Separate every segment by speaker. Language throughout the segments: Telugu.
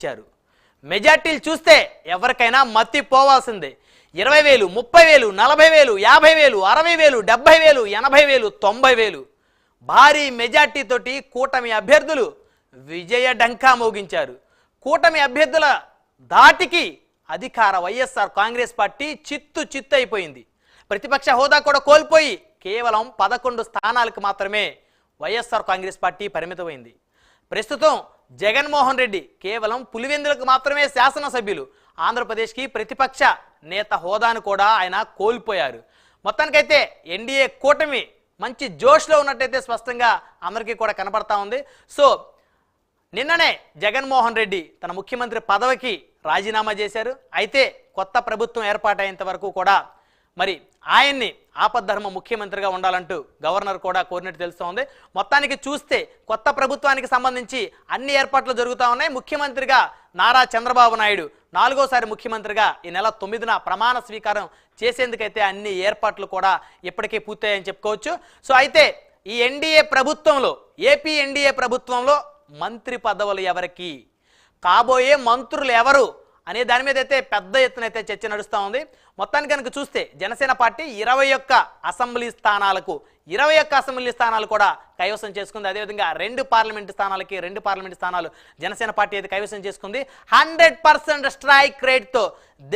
Speaker 1: ఇచ్చారు. మెజార్టీలు చూస్తే ఎవరికైనా మత్తి పోవాల్సిందే. 20,000, 30,000, 40,000, 50,000, 60,000, 70,000, 80,000, 90,000 భారీ మెజార్టీతోటి కూటమి అభ్యర్థులు విజయ డంకా మోగించారు. కూటమి అభ్యర్థుల దాటికి అధికార వైఎస్ఆర్ కాంగ్రెస్ పార్టీ చిత్తు అయిపోయింది. ప్రతిపక్ష హోదా కూడా కోల్పోయి కేవలం 11 స్థానాలకు మాత్రమే వైఎస్ఆర్ కాంగ్రెస్ పార్టీ పరిమితమైంది. ప్రస్తుతం జగన్మోహన్ రెడ్డి కేవలం పులివెందులకు మాత్రమే శాసనసభ్యులు. ఆంధ్రప్రదేశ్కి ప్రతిపక్ష నేత హోదాను కూడా ఆయన కోల్పోయారు. మొత్తానికైతే ఎన్డీఏ కూటమి మంచి జోష్లో ఉన్నట్టయితే స్పష్టంగా అందరికీ కూడా కనపడతా ఉంది. సో నిన్ననే జగన్మోహన్ రెడ్డి తన ముఖ్యమంత్రి పదవికి రాజీనామా చేశారు. అయితే కొత్త ప్రభుత్వం ఏర్పాటయ్యేంత వరకు కూడా మరి ఆయన్ని ఆపద్ధర్మ ముఖ్యమంత్రిగా ఉండాలంటూ గవర్నర్ కూడా కోరినట్టు తెలుస్తోంది. మొత్తానికి చూస్తే కొత్త ప్రభుత్వానికి సంబంధించి అన్ని ఏర్పాట్లు జరుగుతూ ఉన్నాయి. ముఖ్యమంత్రిగా నారా చంద్రబాబు నాయుడు 4వ ముఖ్యమంత్రిగా ఈ నెల 9న ప్రమాణ స్వీకారం చేసేందుకైతే అన్ని ఏర్పాట్లు కూడా ఇప్పటికే పూర్తయ్యాయని చెప్పుకోవచ్చు. సో అయితే ఈ ఎన్డీఏ ప్రభుత్వంలో, ఏపీ ఎన్డీఏ ప్రభుత్వంలో మంత్రి పదవులు ఎవరికి, కాబోయే మంత్రులు ఎవరు అనే దాని మీద అయితే పెద్ద ఎత్తున అయితే చర్చ నడుస్తూ ఉంది. మొత్తానికి కనుక చూస్తే జనసేన పార్టీ 21 అసెంబ్లీ స్థానాలు కూడా కైవసం చేసుకుంది. అదేవిధంగా 2 పార్లమెంటు స్థానాలు జనసేన పార్టీ అయితే కైవసం చేసుకుంది. 100% స్ట్రైక్ రేట్తో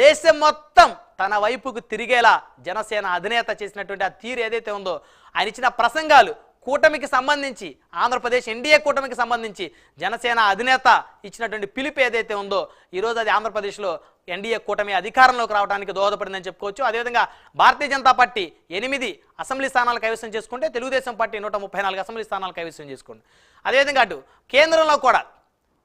Speaker 1: దేశం మొత్తం తన వైపుకు తిరిగేలా జనసేన అధినేత చేసినటువంటి ఆ తీరు ఏదైతే ఉందో, ఆయన ఇచ్చిన ప్రసంగాలు, కూటమికి సంబంధించి ఆంధ్రప్రదేశ్ ఎన్డీఏ కూటమికి సంబంధించి జనసేన అధినేత ఇచ్చినటువంటి పిలుపు ఏదైతే ఉందో, ఈరోజు అది ఆంధ్రప్రదేశ్లో ఎన్డీఏ కూటమి అధికారంలోకి రావడానికి దోహదపడిందని చెప్పుకోవచ్చు. అదేవిధంగా భారతీయ జనతా పార్టీ 8 అసెంబ్లీ స్థానాలు కైవసం చేసుకుంటే తెలుగుదేశం పార్టీ 134 అసెంబ్లీ స్థానాలు కైవసం చేసుకుంది. అదేవిధంగా అటు కేంద్రంలో కూడా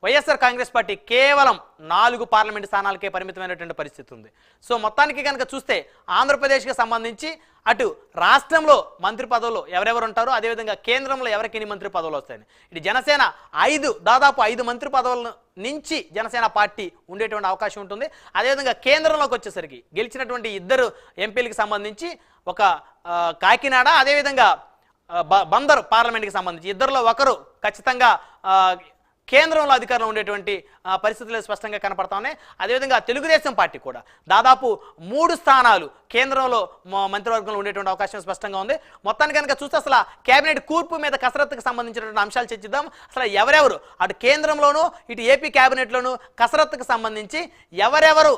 Speaker 1: వైఎస్ఆర్ కాంగ్రెస్ పార్టీ కేవలం 4 పార్లమెంటు స్థానాలకే పరిమితమైనటువంటి పరిస్థితి ఉంది. సో మొత్తానికి కనుక చూస్తే ఆంధ్రప్రదేశ్కి సంబంధించి అటు రాష్ట్రంలో మంత్రి పదవులు ఎవరెవరు ఉంటారో, అదేవిధంగా కేంద్రంలో ఎవరికి ఎన్ని మంత్రి పదవులు వస్తాయని, ఇటు జనసేన దాదాపు 5 మంత్రి పదవుల నుంచి జనసేన పార్టీ ఉండేటువంటి అవకాశం ఉంటుంది. అదేవిధంగా కేంద్రంలోకి వచ్చేసరికి గెలిచినటువంటి 2 ఎంపీలకు సంబంధించి ఒక కాకినాడ, అదేవిధంగా బందరు పార్లమెంట్కి సంబంధించి 2లో ఒకరు ఖచ్చితంగా కేంద్రంలో అధికారంలో ఉండేటువంటి పరిస్థితులు స్పష్టంగా కనపడతా ఉన్నాయి. అదేవిధంగా తెలుగుదేశం పార్టీ కూడా దాదాపు 3 స్థానాలు కేంద్రంలో మంత్రివర్గంలో ఉండేటువంటి అవకాశం స్పష్టంగా ఉంది. మొత్తాన్ని కనుక చూస్తే అసలు కేబినెట్ కూర్పు మీద కసరత్తుకు సంబంధించినటువంటి అంశాలు చర్చిద్దాం. అసలు ఎవరెవరు అటు కేంద్రంలోనూ ఇటు ఏపీ కేబినెట్లోనూ కసరత్తుకు సంబంధించి ఎవరెవరు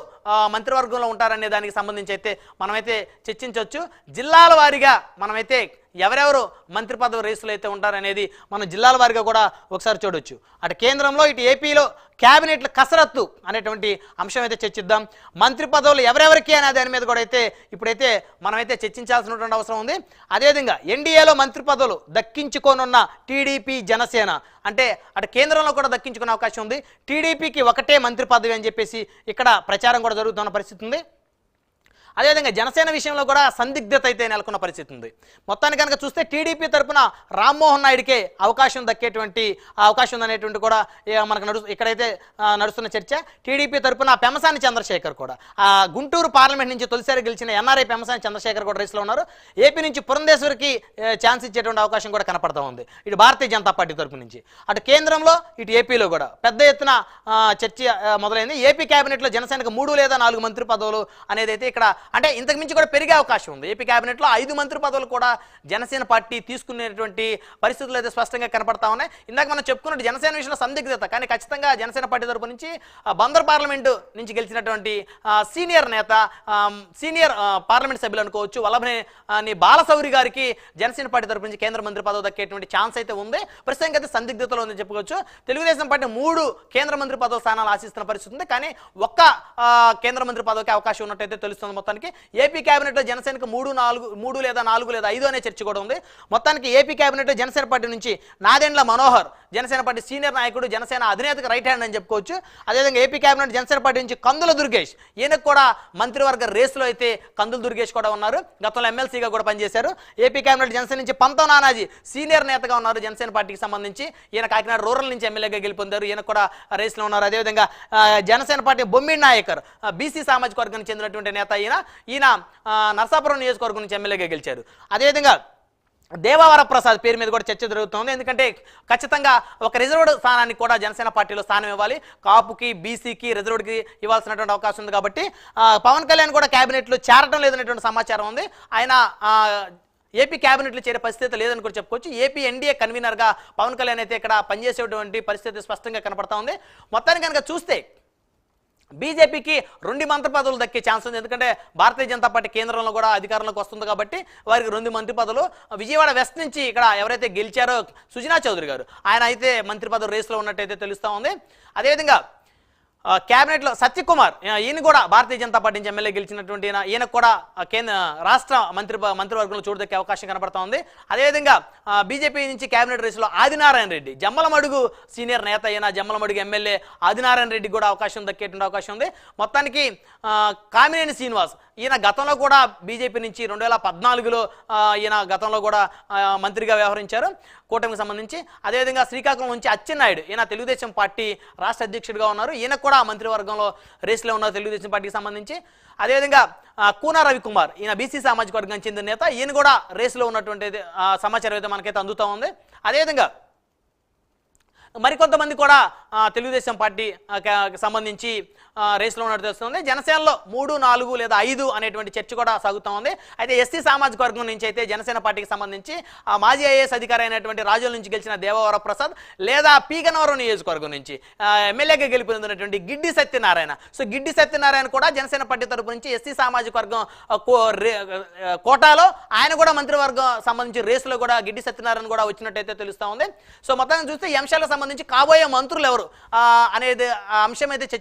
Speaker 1: మంత్రివర్గంలో ఉంటారనే దానికి సంబంధించి అయితే మనమైతే చర్చించవచ్చు. జిల్లాల వారీగా మనమైతే ఎవరెవరు మంత్రి పదవి రేసులు అయితే ఉంటారనేది మనం జిల్లాల వారీగా కూడా ఒకసారి చూడవచ్చు. అటు కేంద్రంలో ఇటు ఏపీలో క్యాబినెట్ల కసరత్తు అనేటువంటి అంశం అయితే చర్చిద్దాం. మంత్రి పదవులు ఎవరెవరికి అనే దాని మీద కూడా అయితే ఇప్పుడైతే మనమైతే చర్చించాల్సినటువంటి అవసరం ఉంది. అదేవిధంగా ఎన్డీఏలో మంత్రి పదవులు దక్కించుకోనున్న టీడీపీ, జనసేన అంటే అటు కేంద్రంలో కూడా దక్కించుకునే అవకాశం ఉంది. టీడీపీకి ఒకటే మంత్రి పదవి అని చెప్పేసి ఇక్కడ ప్రచారం కూడా జరుగుతున్న పరిస్థితి ఉంది. అదేవిధంగా జనసేన విషయంలో కూడా సందిగ్ధత అయితే నెలకొన్న పరిస్థితి ఉంది. మొత్తాన్ని కనుక చూస్తే టీడీపీ తరఫున రామ్మోహన్ నాయుడికే అవకాశం దక్కేటువంటి అవకాశం ఉందనేటువంటి కూడా మనకు ఇక్కడైతే నడుస్తున్న చర్చ. టీడీపీ తరఫున పెమ్మసాని చంద్రశేఖర్ కూడా గుంటూరు పార్లమెంట్ నుంచి తొలిసారి గెలిచిన ఎన్ఆర్ఐ పెమ్మసాని చంద్రశేఖర్ కూడా రేసులో ఉన్నారు. ఏపీ నుంచి పురంధేశ్వరికి ఛాన్స్ ఇచ్చేటువంటి అవకాశం కూడా కనపడతా ఉంది ఇటు భారతీయ జనతా పార్టీ తరఫు నుంచి. అటు కేంద్రంలో ఇటు ఏపీలో కూడా పెద్ద ఎత్తున చర్చ మొదలైంది. ఏపీ కేబినెట్లో జనసేనకు 3 లేదా 4 మంత్రి పదవులు అనేది అయితే ఇక్కడ అంటే ఇంతకు మించి కూడా పెరిగే అవకాశం ఉంది. ఏపీ కేబినెట్లో 5 మంత్రి పదవులు కూడా జనసేన పార్టీ తీసుకునేటువంటి పరిస్థితులు అయితే స్పష్టంగా కనపడతా ఉన్నాయి. ఇందాక మనం చెప్పుకున్నట్టు జనసేన విషయంలో సందిగ్ధత, కానీ ఖచ్చితంగా జనసేన పార్టీ తరపు నుంచి బందర్ పార్లమెంటు నుంచి గెలిచినటువంటి సీనియర్ నేత, సీనియర్ పార్లమెంట్ సభ్యులు అనుకోవచ్చు వల్లభనేని బాలశౌరి గారికి జనసేన పార్టీ తరపు నుంచి కేంద్ర మంత్రి పదవి దక్కేటువంటి ఛాన్స్ అయితే ఉంది. ప్రస్తుతానికి అయితే సందిగ్ధతలో ఉందని చెప్పుకోవచ్చు. తెలుగుదేశం పార్టీ 3 కేంద్ర మంత్రి పదవి స్థానాలు ఆశిస్తున్న పరిస్థితి ఉంది, కానీ ఒక్క కేంద్ర మంత్రి పదవికి అవకాశం ఉన్నట్టయితే తెలుస్తుంది. మొత్తానికి ఏపీ కేబినెట్లో జనసేనకు 3 లేదా 4 లేదా 5 అనే చర్చ కూడా ఉంది. మొత్తానికి ఏపీ కేబినెట్లో జనసేన పార్టీ నుంచి నాదెండ్ల మనోహర్ జనసేన పార్టీ సీనియర్ నాయకుడు, జనసేన అధినేతకు రైట్ హ్యాండ్ అని చెప్పుకోవచ్చు. అదేవిధంగా ఏపీ కేబినెట్ జనసేన పార్టీ నుంచి కందుల దుర్గేష్, ఈయనకు కూడా మంత్రివర్గ రేసులో అయితే కందుల దుర్గేష్ కూడా ఉన్నారు. గతంలో ఎమ్మెల్సీగా కూడా పనిచేశారు. ఏపీ కేబినెట్ జనసేన నుంచి పంతం నానాజీ సీనియర్ నేతగా ఉన్నారు జనసేన పార్టీకి సంబంధించి. ఈయన కాకినాడ రూరల్ నుంచి ఎమ్మెల్యేగా గెలుపొందారు. ఈయన కూడా రేసులో ఉన్నారు. అదేవిధంగా జనసేన పార్టీ బొమ్మిడి నాయకర్ బీసీ సామాజిక వర్గానికి చెందినటువంటి నేత ఈయన నరసాపురం నియోజకవర్గం నుంచి ఎమ్మెల్యేగా గెలిచారు. అదేవిధంగా దేవవర ప్రసాద్ పేరు మీద కూడా చర్చ జరుగుతుంది. ఎందుకంటే ఖచ్చితంగా ఒక రిజర్వ్డ్ స్థానానికి కూడా జనసేన పార్టీలో స్థానం ఇవ్వాలి. కాపుకి, బీసీకి, రిజర్వ్డ్కి ఇవ్వాల్సినటువంటి అవకాశం ఉంది. కాబట్టి పవన్ కళ్యాణ్ కూడా క్యాబినెట్లో చేరడం లేదనేటువంటి సమాచారం ఉంది. ఆయన ఏపీ క్యాబినెట్లో చేరే పరిస్థితి లేదని కూడా చెప్పుకోవచ్చు. ఏపీ ఎన్డీఏ కన్వీనర్గా పవన్ కళ్యాణ్ అయితే ఇక్కడ పనిచేసేటువంటి పరిస్థితి స్పష్టంగా కనపడతా ఉంది. మొత్తానికి కనుక చూస్తే బీజేపీకి 2 మంత్రి పదవులు దక్కే ఛాన్స్ ఉంది. ఎందుకంటే భారతీయ జనతా పార్టీ కేంద్రంలో కూడా అధికారంలోకి వస్తుంది కాబట్టి వారికి 2 మంత్రి పదవులు. విజయవాడ వెస్ట్ నుంచి ఇక్కడ ఎవరైతే గెలిచారో సుజనా చౌదరి గారు, ఆయన అయితే మంత్రి పదవి రేసులో ఉన్నట్టయితే తెలుస్తూ ఉంది. అదేవిధంగా క్యాబినెట్లో సత్యకుమార్, ఈయన కూడా భారతీయ జనతా పార్టీ నుంచి ఎమ్మెల్యే గెలిచినటువంటి ఈయనకు కూడా కేంద్ర రాష్ట్ర మంత్రివర్గంలో చూడదక్కే అవకాశం కనబడతా ఉంది. అదేవిధంగా బీజేపీ నుంచి క్యాబినెట్ రేసులో ఆదినారాయణ రెడ్డి, జమ్మలమడుగు సీనియర్ నేత అయిన జమ్మలమడుగు ఎమ్మెల్యే ఆదినారాయణ రెడ్డి కూడా అవకాశం దక్కేటువంటి అవకాశం ఉంది. మొత్తానికి కామినేని శ్రీనివాస్, ఈయన గతంలో కూడా బీజేపీ నుంచి 2014లో ఈయన గతంలో కూడా మంత్రిగా వ్యవహరించారు కూటమికి సంబంధించి. అదేవిధంగా శ్రీకాకుళం నుంచి అచ్చెన్నాయుడు, ఈయన తెలుగుదేశం పార్టీ రాష్ట్ర అధ్యక్షుడిగా ఉన్నారు. ఈయన కూడా మంత్రివర్గంలో రేసులో ఉన్నారు తెలుగుదేశం పార్టీకి సంబంధించి. అదేవిధంగా కూన రవికుమార్, ఈయన బీసీ సామాజిక వర్గానికి చెందిన నేత, ఈయన కూడా రేసులో ఉన్నటువంటి సమాచారం అయితే మనకైతే అందుతూ ఉంది. అదేవిధంగా మరికొంతమంది కూడా తెలుగుదేశం పార్టీ సంబంధించి రేసులో ఉన్నట్టు తెలుస్తుంది. జనసేనలో 3, 4 లేదా 5 అనేటువంటి చర్చ కూడా సాగుతూ ఉంది. అయితే ఎస్సీ సామాజిక వర్గం నుంచి అయితే జనసేన పార్టీకి సంబంధించి మాజీ ఐఏఎస్ అధికారి అయినటువంటి రాజుల నుంచి గెలిచిన దేవవర ప్రసాద్, లేదా పీగనవరం నియోజకవర్గం నుంచి ఎమ్మెల్యేగా గెలిపొందినటువంటి గిడ్డి సత్యనారాయణ. సో గిడ్డి సత్యనారాయణ కూడా జనసేన పార్టీ తరపు నుంచి ఎస్సీ సామాజిక వర్గం కోటాలో ఆయన కూడా మంత్రివర్గం సంబంధించి రేసులో కూడా గిడ్డి సత్యనారాయణ కూడా వచ్చినట్టయితే తెలుస్తూ ఉంది. సో మొత్తాన్ని చూస్తే ఈ అంశాలకు సంబంధించి కాబోయే మంత్రులు ఎవరు అనేది అంశం అయితే